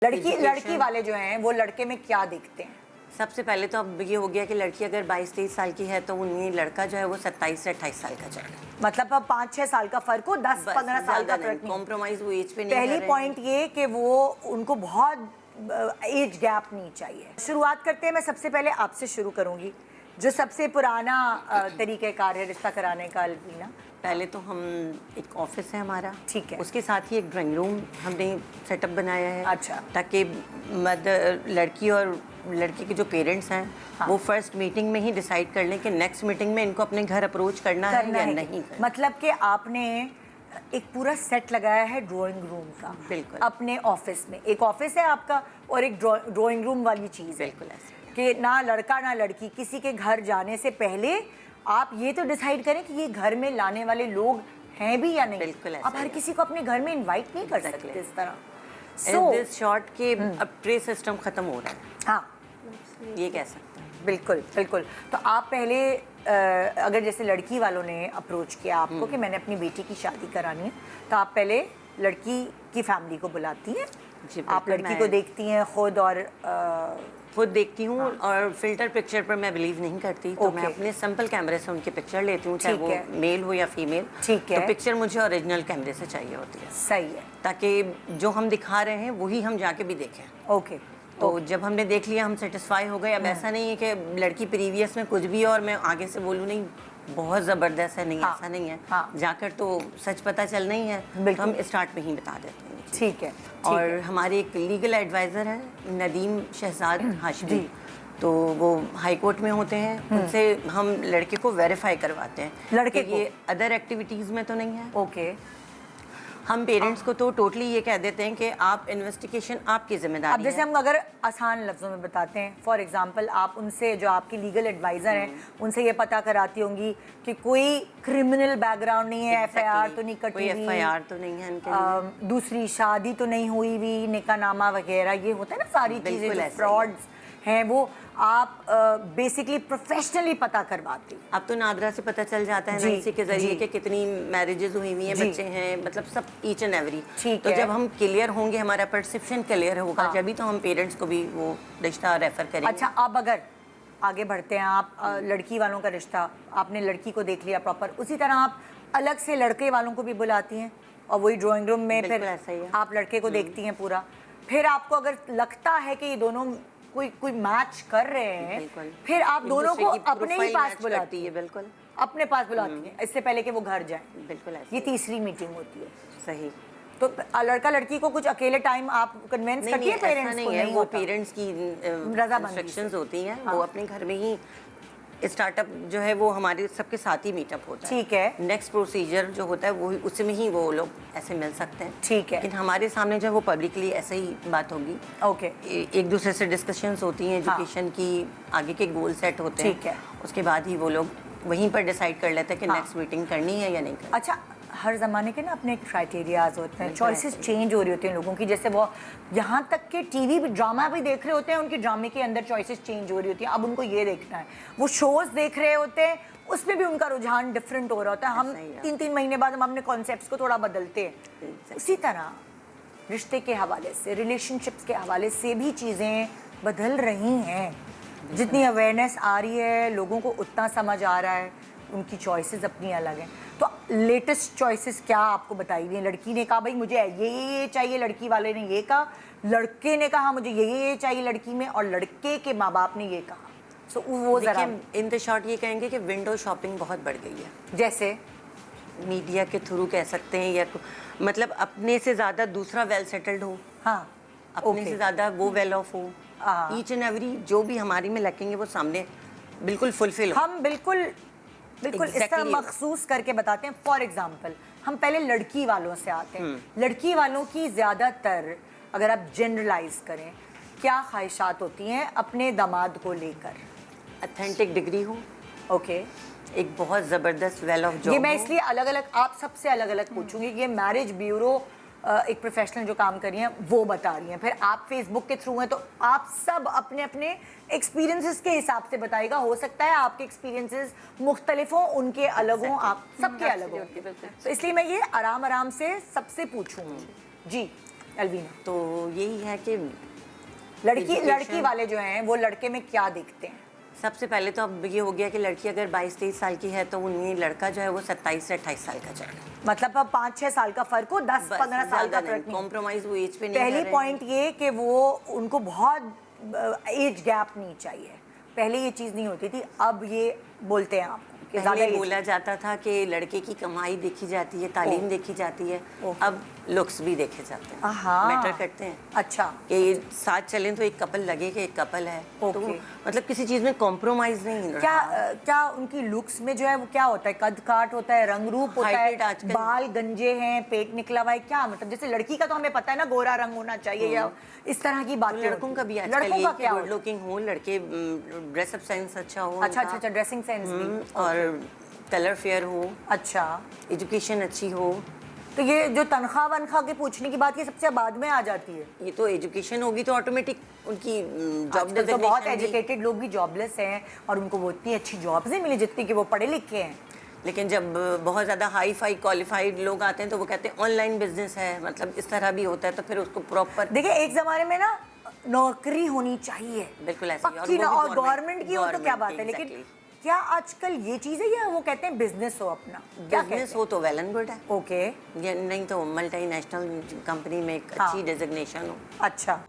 लड़की वाले जो हैं वो लड़के में क्या देखते हैं? सबसे पहले तो अब ये हो गया कि लड़की अगर 22-23 साल की है तो उन्हें लड़का जो है वो 27 से 28 साल का चाहिए। मतलब अब 5-6 साल का फर्क हो, 10-15 साल का फर्क नहीं, कॉम्प्रोमाइज वो एज पे नहीं। पहली पॉइंट ये कि वो उनको बहुत एज गैप नहीं चाहिए। शुरुआत करते हैं, मैं सबसे पहले आपसे शुरू करूंगी, जो सबसे पुराना तरीक़ेकार है रिश्ता कराने का। अलवीना, पहले तो हम एक ऑफिस है हमारा, ठीक है, उसके साथ ही एक ड्राइंग रूम हमने सेटअप बनाया है। अच्छा। ताकि लड़की और लड़के के जो पेरेंट्स हैं हाँ। वो फर्स्ट मीटिंग में ही डिसाइड कर लें कि नेक्स्ट मीटिंग में इनको अपने घर अप्रोच करना है या नहीं करना। मतलब कि आपने एक पूरा सेट लगाया है ड्राइंग रूम का। बिल्कुल। अपने ऑफिस में एक ऑफिस है आपका और एक ड्राइंग रूम वाली चीज़। बिल्कुल ऐसे कि ना लड़का ना लड़की किसी के घर जाने से पहले आप ये तो डिसाइड करें कि ये घर में लाने वाले लोग हैं भी या नहीं। बिल्कुल आप हर किसी को अपने घर में इनवाइट नहीं कर सकते इस तरह। दिस शॉर्ट के अब ट्रे सिस्टम खत्म हो रहा है। हाँ, ये कह सकते हैं। बिल्कुल बिल्कुल। तो आप पहले अगर जैसे लड़की वालों ने अप्रोच किया आपको कि मैंने अपनी बेटी की शादी करानी है, तो आप पहले लड़की की फैमिली को बुलाती हैं? जी, आप लड़की को देखती हैं खुद और खुद देखती हूँ। हाँ। और फिल्टर पिक्चर पर मैं बिलीव नहीं करती, तो मैं अपने सिंपल कैमरे से उनकी पिक्चर लेती हूँ, चाहे वो मेल हो या फीमेल। ठीक है। तो पिक्चर मुझे ओरिजिनल कैमरे से चाहिए होती है। सही है। ताकि जो हम दिखा रहे हैं वही हम जाके भी देखें। ओके। तो जब हमने देख लिया हम सेटिस्फाई हो गए। अब ऐसा नहीं है कि लड़की प्रीवियस में कुछ भी और मैं आगे से बोलूँ नहीं बहुत ज़बरदस्त है, नहीं। हाँ। ऐसा नहीं है। हाँ। जाकर तो सच पता चलना ही है, तो हम स्टार्ट में ही बता देते हैं। ठीक है। और हमारे एक लीगल एडवाइज़र है नदीम शहजाद हाशमी, तो वो हाई कोर्ट में होते हैं। उनसे हम लड़के को वेरीफाई करवाते हैं लड़के को। ये अदर एक्टिविटीज़ में तो नहीं है। ओके। हम पेरेंट्स को तो टोटली ये कह देते हैं कि आप इन्वेस्टिगेशन आपकी जिम्मेदारी है। अब जैसे हम अगर आसान लफ्ज़ों में बताते हैं, फॉर एग्जांपल आप उनसे जो आपकी लीगल एडवाइज़र हैं उनसे ये पता कराती होंगी कि कोई क्रिमिनल बैकग्राउंड नहीं है, FIR तो नहीं कटी हुई, कोई FIR तो नहीं है इनके, दूसरी शादी तो नहीं हुई हुई, निकाहनामा वगैरह ये होता है ना, सारी चीज़ें जो फ्रॉड्स हैं वो आप बेसिकली प्रोफेशनली पता करवाती। अब तो नादरा से पता चल जाता है ना इसी के जरिए कि कितनी मैरिजेस हुई हुई हैं, बच्चे हैं, मतलब सब ईच एंड एवरी। तो जब हम क्लियर होंगे, हमारा परसेप्शन क्लियर होगा, हाँ। जब तो हम पेरेंट्स को भी वो रिश्ता रेफर करेंगे। अच्छा, अब अगर आगे बढ़ते हैं, आप लड़की वालों का रिश्ता, आपने लड़की को देख लिया प्रॉपर, उसी तरह आप अलग से लड़के वालों को भी बुलाती हैं और वही ड्राइंग रूम में फिर आप लड़के को देखती हैं पूरा। फिर आपको अगर लगता है कि ये दोनों कोई मैच कर रहे हैं, फिर आप दोनों को अपने ही पास बुलाती है। बिल्कुल अपने पास बुलाती है, इससे पहले कि वो घर जाए। बिल्कुल ये तीसरी मीटिंग होती है। सही। तो लड़का लड़की को कुछ अकेले टाइम आप कन्विंस करती है पेरेंट्स को? नहीं, वो पेरेंट्स की इंस्ट्रक्शंस होती हैं। वो अपने घर में ही स्टार्टअप जो है वो हमारे सबके साथ ही मीटअप होता है। ठीक है। नेक्स्ट प्रोसीजर जो होता है वो उसमें ही वो लोग ऐसे मिल सकते हैं। ठीक है। लेकिन हमारे सामने जो है वो पब्लिकली ऐसे ही बात होगी। ओके। एक दूसरे से डिस्कशंस होती हैं, एजुकेशन की, आगे के गोल सेट होते हैं। ठीक है। उसके बाद ही वो लोग वहीं पर डिसाइड कर लेते हैं कि नेक्स्ट मीटिंग करनी है या नहीं करनी। अच्छा, हर ज़माने के ना अपने क्राइटेरियाज होते हैं, चॉइसेस चेंज हो रही होती हैं लोगों की। जैसे वो यहाँ तक के टीवी ड्रामा भी देख रहे होते हैं, उनके ड्रामे के अंदर चॉइसेस चेंज हो रही होती हैं। अब उनको ये देखना है, वो शोज देख रहे होते हैं, उसमें भी उनका रुझान डिफरेंट हो रहा होता है। हम 3-3 महीने बाद हम अपने कॉन्सेप्ट्स को थोड़ा बदलते हैं। उसी तरह रिश्ते के हवाले से, रिलेशनशिप्स के हवाले से भी चीज़ें बदल रही हैं। जितनी अवेयरनेस आ रही है लोगों को उतना समझ आ रहा है, उनकी चॉइसेस अपनी अलग हैं। तो लेटेस्ट चॉइसेस क्या आपको बताई गई? लड़की ने कहा भाई मुझे ये चाहिए, लड़की वाले ने ये कहा, लड़के ने कहा मुझे ये चाहिए लड़की में, और लड़के के माँ बाप ने ये कहा। सो वो जरा इन द शॉर्ट ये कहेंगे कि विंडो शॉपिंग बहुत बढ़ गई है। जैसे मीडिया के थ्रू कह सकते हैं, या मतलब अपने से ज़्यादा दूसरा वेल सेटल्ड हो। हाँ। अपने से ज़्यादा वो वेल ऑफ हो। ईच एंड एवरी जो भी हमारी में लगे वो सामने बिल्कुल फुलफिल हो। हम बिल्कुल इस तरह मखसूस करके बताते हैं। फॉर एग्जाम्पल, हम पहले लड़की वालों से आते हैं। लड़की वालों की ज़्यादातर अगर आप जनरलाइज करें, क्या ख्वाहिशात होती हैं अपने दामाद को लेकर? ऑथेंटिक डिग्री हो। ओके। एक बहुत ज़बरदस्त वेल ऑफ जॉब। ये मैं इसलिए अलग अलग आप सबसे अलग अलग पूछूंगी। ये मैरिज ब्यूरो एक प्रोफेशनल जो काम कर रही हैं वो बता रही हैं, फिर आप फेसबुक के थ्रू हैं तो आप सब अपने अपने एक्सपीरियंसेस के हिसाब से बताइएगा। हो सकता है आपके एक्सपीरियंसेस मुख्तलिफ हों, उनके अलग हों, आप सबके अलग हों। तो इसलिए मैं ये आराम आराम से सबसे पूछूंगी। जी अलवीना, तो यही है कि लड़की वाले जो हैं वो लड़के में क्या देखते हैं? सबसे पहले तो अब ये हो गया कि लड़की अगर 22-23 साल की है तो उन्हें लड़का जो है वो 27 से 28 साल का चाहिए। मतलब अब 5-6 साल का फर्क हो, 10-15 साल का फर्क नहीं, कॉम्प्रोमाइज वो एज पे नहीं पहली कर रहे पॉइंट ये कि वो उनको बहुत एज गैप नहीं चाहिए। पहले ये चीज़ नहीं होती थी, अब ये बोलते हैं आप कि पहले age- बोला जाता था कि लड़के की कमाई देखी जाती है, तालीम देखी जाती है, अब लुक्स भी देखे जाते हैं, हाँ। मैटर करते हैं। अच्छा, कि साथ चलें तो एक कपल लगे कि एक कपल है, तो ओके। मतलब किसी चीज़ में कॉम्प्रोमाइज़ नहीं क्या रहा। क्या उनकी लुक्स में जो है वो क्या होता है? कद काट होता है, रंग रूप होता Heighted है, आजकल- बाल गंजे हैं, पेट निकला हुआ है, क्या मतलब? जैसे लड़की का तो हमें पता है ना, गोरा रंग होना चाहिए या इस तरह की बातें लड़कों होती का हैं। भी आजकल लड़कों ये का कि क्या गुड होता है? लुकिंग हो, लड़के ड्रेसअप सेंस अच्छा हो अच्छा उनका, अच्छा, ड्रेसिंग सेंस भी, और कलर फेयर हो, अच्छा। एजुकेशन अच्छी हो। तो ये जो तनख्वाह वनख्वाह की पूछने की बात, ये सबसे बाद में आ जाती है। ये तो एजुकेशन होगी तो ऑटोमेटिक उनकी जॉब आजकल तो बहुत डेजिग्नेशन भी। एजुकेटेड लोग भी जॉबलेस हैं और उनको वो इतनी अच्छी जॉब्स नहीं मिली जितनी कि वो पढ़े लिखे हैं। लेकिन जब बहुत ज़्यादा हाई फाई क्वालिफाइड लोग आते हैं तो वो कहते हैं ऑनलाइन बिजनेस है, मतलब इस तरह भी होता है, तो फिर उसको प्रॉपर देखिए, एक जमाने में ना नौकरी होनी चाहिए, बिल्कुल ऐसे ही, पक्की ना, वो और भी गवर्नमेंट की हो तो क्या government बात की, है, लेकिन exactly। क्या आजकल ये चीज़ है या वो कहते हैं बिजनेस हो अपना? क्या कहते बिजनेस हो तो वेल एंड गुड है, हैं? ओके, या नहीं तो मल्टीनेशनल कंपनी में एक हाँ। अच्छी डेजिग्नेशन हो। अच्छा।